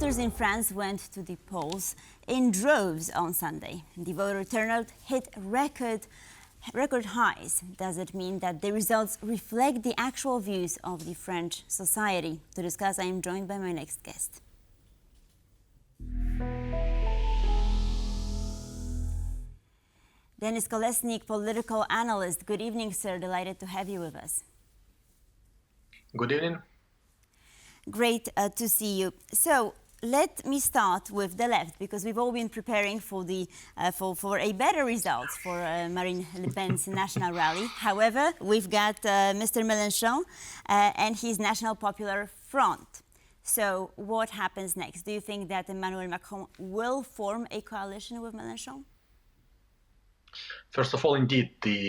voters in France went to the polls in droves on Sunday. The voter turnout hit record highs. Does it mean that the results reflect the actual views of the French society? To discuss, I am joined by my next guest. Denys Kolesnyk, political analyst. Good evening, sir. Delighted to have you with us. Good evening. Great to see you. So let me start with the left, because we've all been preparing for the for a better result for Marine Le Pen's national rally. However, we've got Mr. Mélenchon and his National Popular Front. So what happens next? Do you think that Emmanuel Macron will form a coalition with Mélenchon? First of all, indeed, the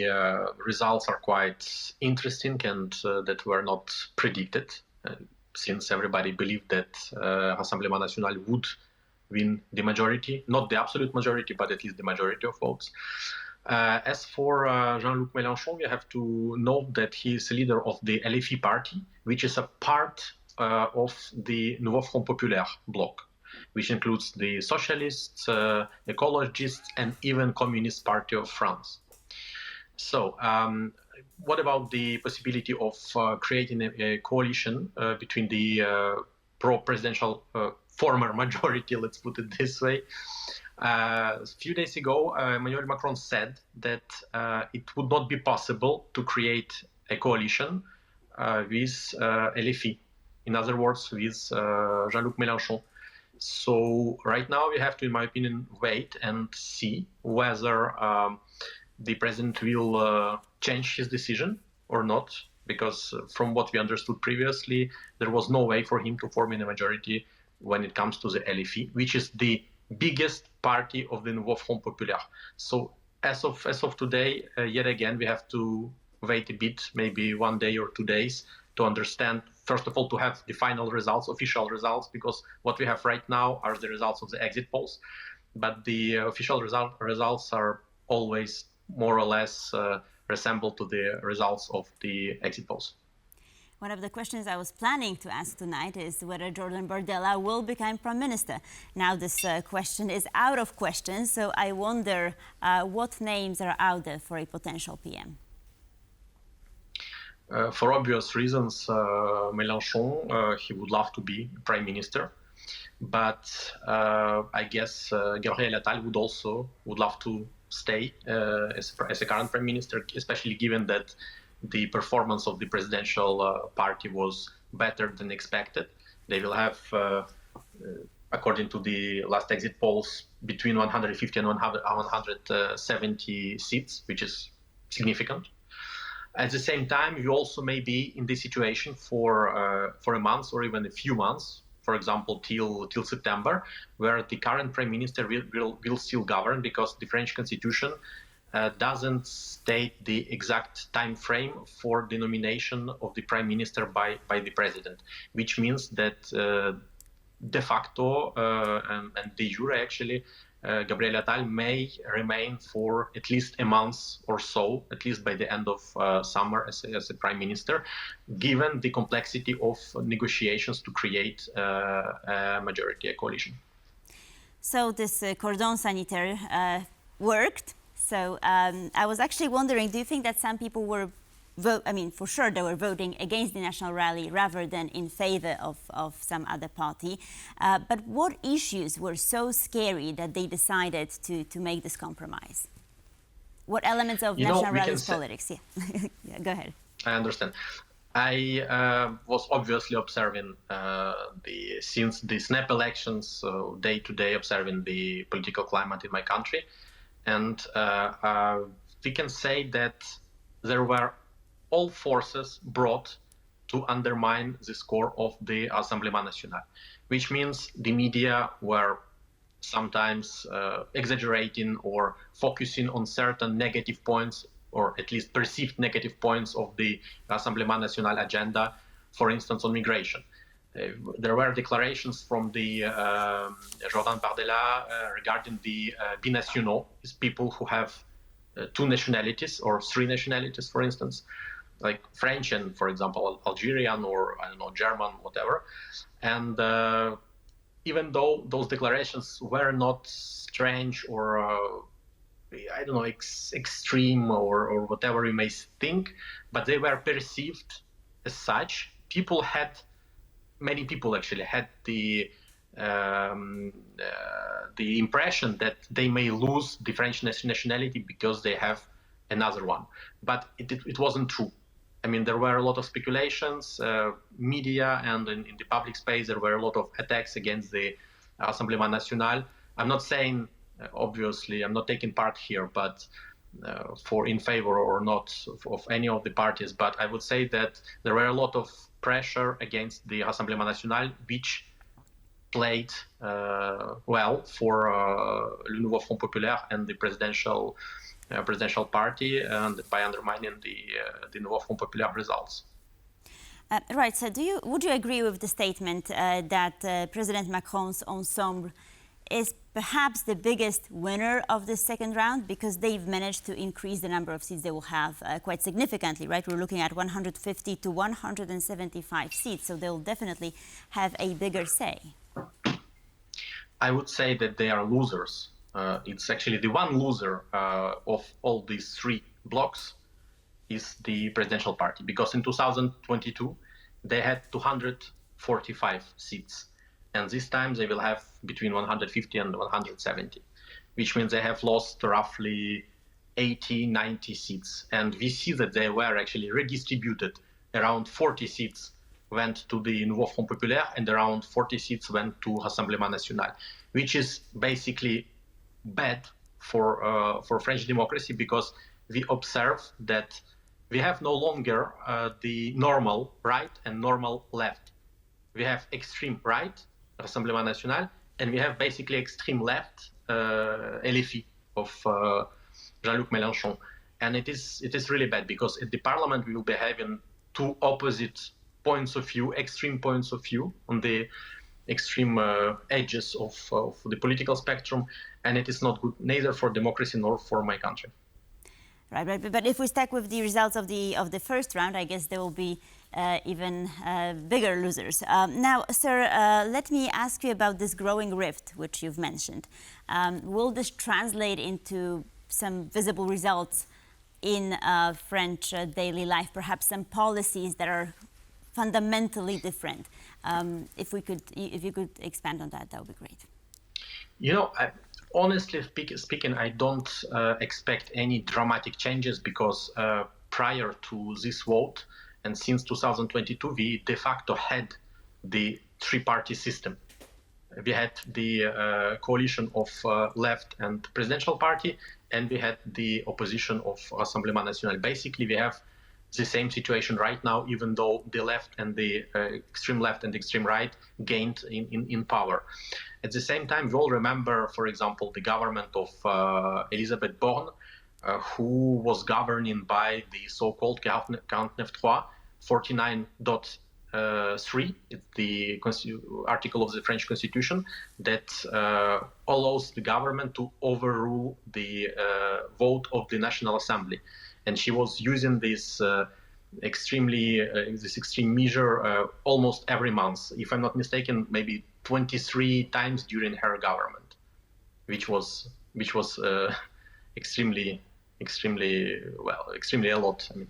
results are quite interesting and that were not predicted. Since everybody believed that Rassemblement National would win the majority, not the absolute majority, but at least the majority of votes. As for Jean-Luc Mélenchon, we have to note that he is a leader of the LFI party, which is a part of the Nouveau Front Populaire bloc, which includes the socialists, ecologists, and even Communist Party of France. So, what about the possibility of creating a coalition between the pro-presidential former majority, let's put it this way? A few days ago, Emmanuel Macron said that it would not be possible to create a coalition with LFI, in other words, with Jean-Luc Mélenchon. So right now we have to, in my opinion, wait and see whether the president will change his decision or not, because from what we understood previously, there was no way for him to form in a majority when it comes to the LFI, which is the biggest party of the Nouveau Front Populaire. So as of today, yet again, we have to wait a bit, maybe 1 day or 2 days, to understand, first of all, to have the final results, official results, because what we have right now are the results of the exit polls, but the official results are always more or less resemble to the results of the exit polls. One of the questions I was planning to ask tonight is whether Jordan Bardella will become prime minister. Now this question is out of question, so I wonder what names are out there for a potential PM? For obvious reasons, Mélenchon, he would love to be prime minister, but I guess Gabriel Attal would love to stay as a current prime minister, especially given that the performance of the presidential party was better than expected. They will have, according to the last exit polls, between 150 and 170 seats, which is significant. At the same time, you also may be in this situation for a month or even a few months, for example, till September, where the current prime minister will still govern, because the French constitution doesn't state the exact time frame for the nomination of the prime minister by the president, which means that de facto and de jure actually, Gabriel Attal may remain for at least a month or so, at least by the end of summer as a prime minister, given the complexity of negotiations to create a majority, a coalition. So this cordon sanitaire worked. So I was actually wondering, do you think that some people were for sure they were voting against the national rally rather than in favor of some other party. But what issues were so scary that they decided to make this compromise? What elements of national rally's politics? Yeah, yeah, go ahead. I understand. I was obviously observing since the snap elections, day to day observing the political climate in my country. And we can say that there were all forces brought to undermine the score of the Rassemblement National, which means the media were sometimes exaggerating or focusing on certain negative points, or at least perceived negative points of the Rassemblement National agenda, for instance, on migration. There were declarations from the Jordan Bardella regarding the binationaux, people who have two nationalities or three nationalities, for instance, like French and, for example, Algerian or, I don't know, German, whatever. And even though those declarations were not strange or I don't know, extreme or whatever you may think, but they were perceived as such. Many people actually had the impression that they may lose the French nationality because they have another one. But it wasn't true. I mean, there were a lot of speculations, media, and in the public space, there were a lot of attacks against the Rassemblement National. I'm not saying, obviously, I'm not taking part here, but for in favor or not of any of the parties. But I would say that there were a lot of pressure against the Rassemblement National, which played well for Le Nouveau Front Populaire and the presidential party, and by undermining the Nouveau Front Populaire results. Right. So, would you agree with the statement that President Macron's Ensemble is perhaps the biggest winner of the second round because they've managed to increase the number of seats they will have quite significantly, right? We're looking at 150 to 175 seats, so they'll definitely have a bigger say. I would say that they are losers. It's actually the one loser of all these three blocks is the presidential party, because in 2022 they had 245 seats, and this time they will have between 150 and 170, which means they have lost roughly 80-90 seats. And we see that they were actually redistributed. Around 40 seats went to the Nouveau Front Populaire and around 40 seats went to Rassemblement National, which is basically bad for French democracy, because we observe that we have no longer the normal right and normal left. We have extreme right, Rassemblement National, and we have basically extreme left, LFI of Jean-Luc Mélenchon. And it is really bad, because at the parliament we will be having two opposite points of view, extreme points of view on the extreme edges of the political spectrum, and it is not good neither for democracy nor for my country. Right. But if we stick with the results of the first round, I guess there will be even bigger losers. Now, sir, let me ask you about this growing rift, which you've mentioned. Will this translate into some visible results in French daily life, perhaps some policies that are fundamentally different? If you could expand on that, that would be great. You know, honestly speaking, I don't expect any dramatic changes, because prior to this vote and since 2022, we de facto had the three-party system. We had the coalition of left and presidential party, and we had the opposition of Rassemblement National. Basically, we have the same situation right now, even though the left and the extreme left and extreme right gained in power. At the same time, we all remember, for example, the government of Elisabeth Borne, who was governing by the so-called 49.3, 49.3, it's the article of the French Constitution that allows the government to overrule the vote of the National Assembly. And she was using this extreme measure almost every month. If I'm not mistaken, maybe 23 times during her government, which was extremely a lot. I mean.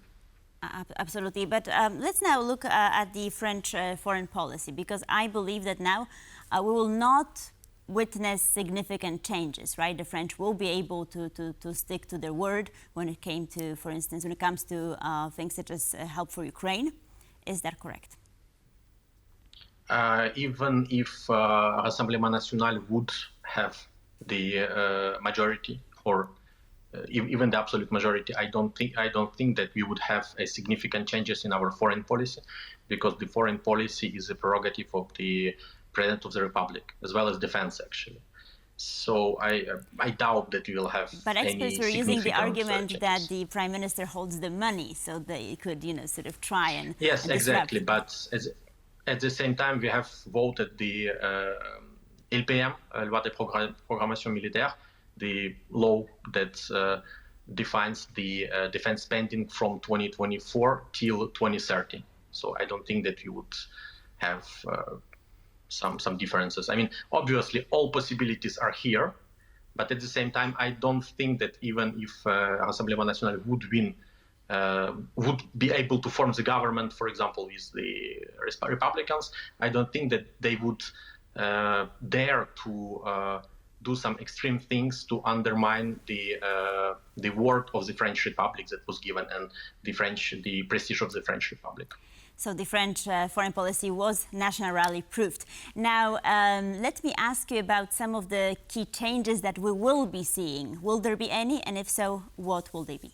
Absolutely. But let's now look at the French foreign policy, because I believe that now we will not witness significant changes, right? The French will be able to stick to their word when it came to, for instance, when it comes to things such as help for Ukraine. Is that correct? Even if Rassemblement National would have the majority, or even the absolute majority, I don't think that we would have a significant changes in our foreign policy, because the foreign policy is a prerogative of the President of the Republic, as well as defense, actually. So I doubt that we will have. But experts were using the argument changes. that the Prime Minister holds the money, so they could, sort of try and. Yes, and exactly. But at the same time, we have voted the LPM, Loi de Programmation Militaire, the law that defines the defense spending from 2024 till 2030. So I don't think that we would have some differences. I mean, obviously, all possibilities are here, but at the same time, I don't think that even if Rassemblement National would win, would be able to form the government, for example, with the Republicans, I don't think that they would dare to do some extreme things to undermine the word of the French Republic that was given and the prestige of the French Republic. So the French foreign policy was national rally proofed. Now, let me ask you about some of the key changes that we will be seeing. Will there be any? And if so, what will they be?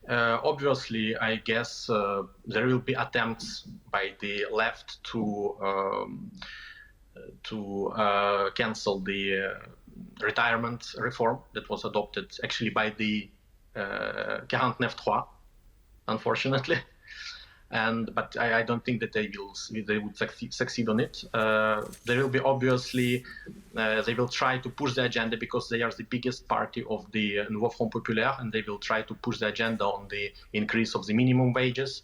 Obviously, I guess there will be attempts by the left to cancel the retirement reform that was adopted actually by the 49.3, unfortunately. But I don't think that they would succeed on it. There will be obviously they will try to push the agenda because they are the biggest party of the Nouveau Front Populaire, and they will try to push the agenda on the increase of the minimum wages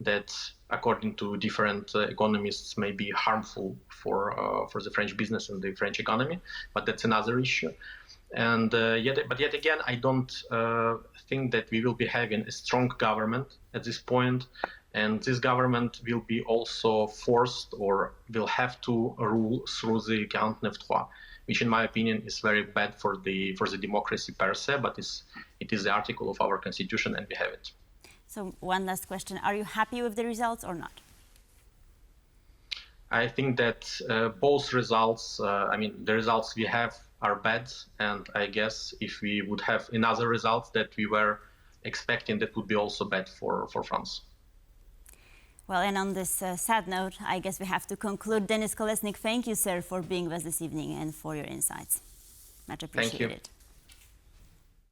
that, according to different economists, may be harmful for the French business and the French economy. But that's another issue. And yet again, I don't think that we will be having a strong government at this point. And this government will be also forced or will have to rule through the 49.3, which in my opinion is very bad for the democracy per se, but it is the article of our constitution and we have it. So one last question. Are you happy with the results or not? I think that both results, the results we have are bad. And I guess if we would have another result that we were expecting, that would be also bad for France. Well, and on this sad note, I guess we have to conclude. Denys Kolesnyk, thank you, sir, for being with us this evening and for your insights. Much appreciated. Thank you.